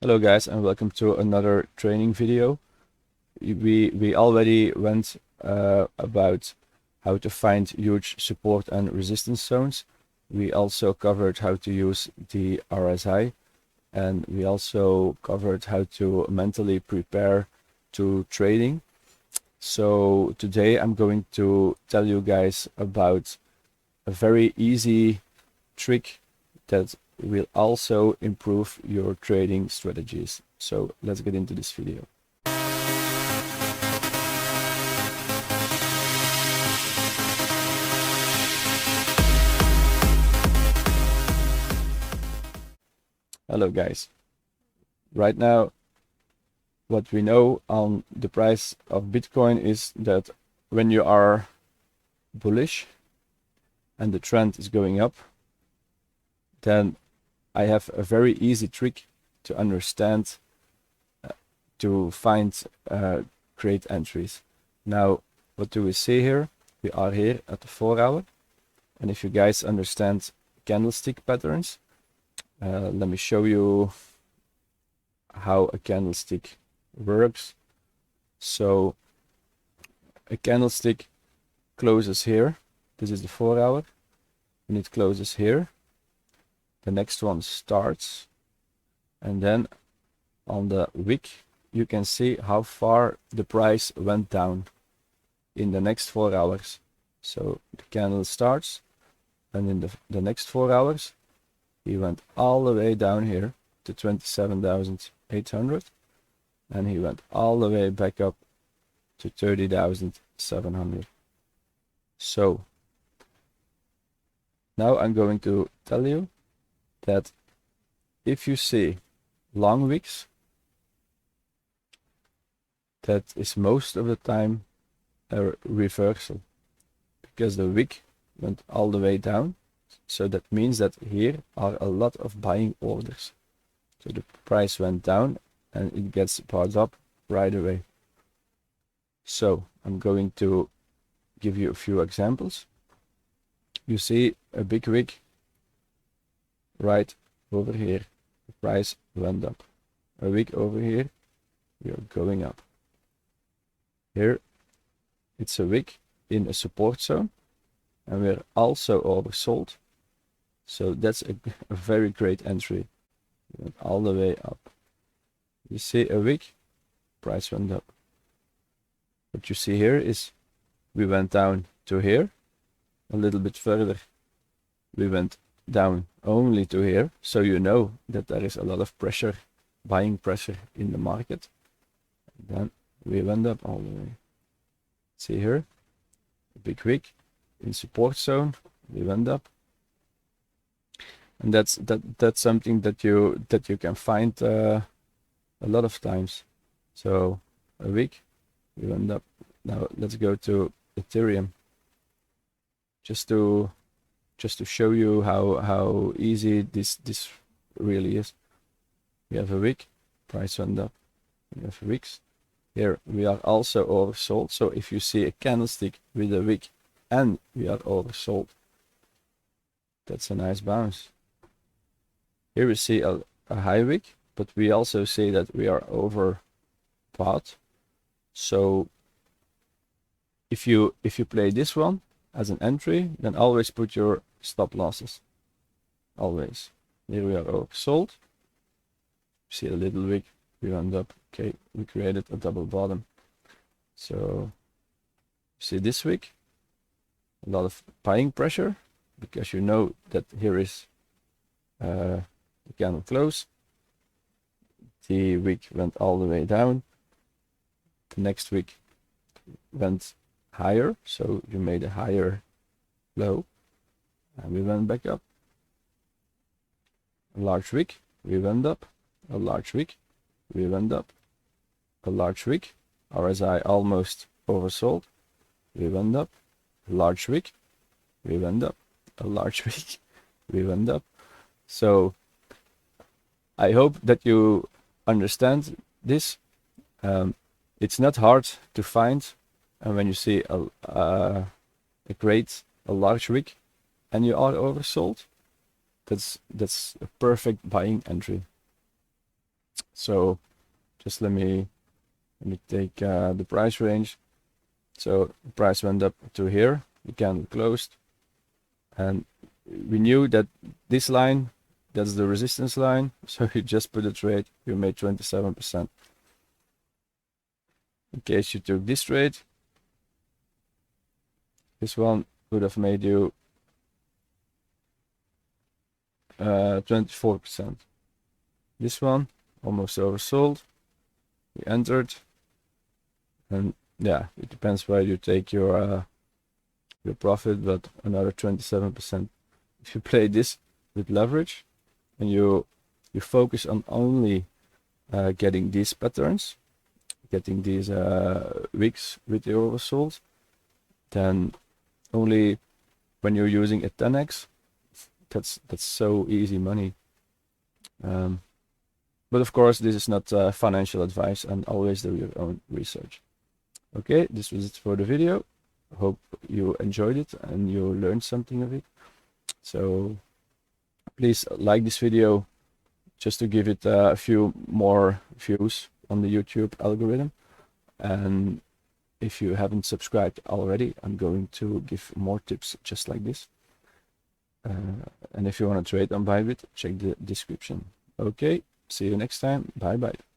Hello guys, and welcome to another training video. We already went about how to find huge support and resistance zones. We also covered how to use the RSI, and we also covered how to mentally prepare to trading. So today I'm going to tell you guys about a very easy trick that will also improve your trading strategies. So let's get into this video. Hello guys. Right now, what we know on the price of Bitcoin is that when you are bullish and the trend is going up, then I have a very easy trick to understand, to find great entries. Now, what do we see here? We are here at the 4 hour. And if you guys understand candlestick patterns, let me show you how a candlestick works. So a candlestick closes here. This is the 4 hour. And it closes here. The next one starts. And then on the wick, you can see how far the price went down in the next 4 hours. So the candle starts, and in the next 4 hours, he went all the way down here to 27,800, and he went all the way back up to 30,700. So now I'm going to tell you that if you see long wicks, that is most of the time a reversal, because the wick went all the way down. So that means that here are a lot of buying orders. So the price went down and it gets bought up right away. So I'm going to give you a few examples. You see a big wick right over here. The price went up. A wick over here, we are going up. Here it's a wick in a support zone, and we're also oversold. So that's a very great entry. We went all the way up. You see a wick, price went up. What you see here is we went down to here, a little bit further. We went down only to here. So you know that there is a lot of pressure, buying pressure in the market. And then we went up all the way. See here, a big wick in support zone. We went up. And that's something that you can find a lot of times. So a wick, we went up. Now let's go to Ethereum, just to show you how easy this really is. We have a wick, price went up. We have wicks. Here we are also oversold. So if you see a candlestick with a wick and we are oversold, that's a nice bounce. Here we see a high wick, but we also see that we are overbought. So if you play this one as an entry, then always put your stop losses. Always. Here we are oversold. See a little wick, we went up. Okay, we created a double bottom. So see this wick, a lot of buying pressure, because you know that here is the candle close. The wick went all the way down. The next wick went higher, so you made a higher low, and we went back up. A large wick, we went up. A large wick, we went up. A large wick, RSI almost oversold, we went up. A large wick, we went up. A large wick, we went up. So I hope that you understand this. It's not hard to find, and when you see a large wick and you are oversold, that's a perfect buying entry. So just let me take the price range. So the price went up to here, the candle closed, and we knew that this line, that's the resistance line, so you just put a trade, you made 27%. In case you took this trade, this one would have made you 24%. This one almost oversold. We entered, and yeah, it depends where you take your profit, but another 27%. If you play this with leverage and you focus on only getting these patterns, getting these wicks with the oversold, then only when you're using a 10x, that's so easy money. But of course, this is not financial advice, and always do your own research. Okay, this was it for the video. Hope you enjoyed it and you learned something of it. So please like this video just to give it a few more views on the YouTube algorithm. And if you haven't subscribed already, I'm going to give more tips just like this. And if you want to trade on Bybit, check the description. Okay, see you next time. Bye bye.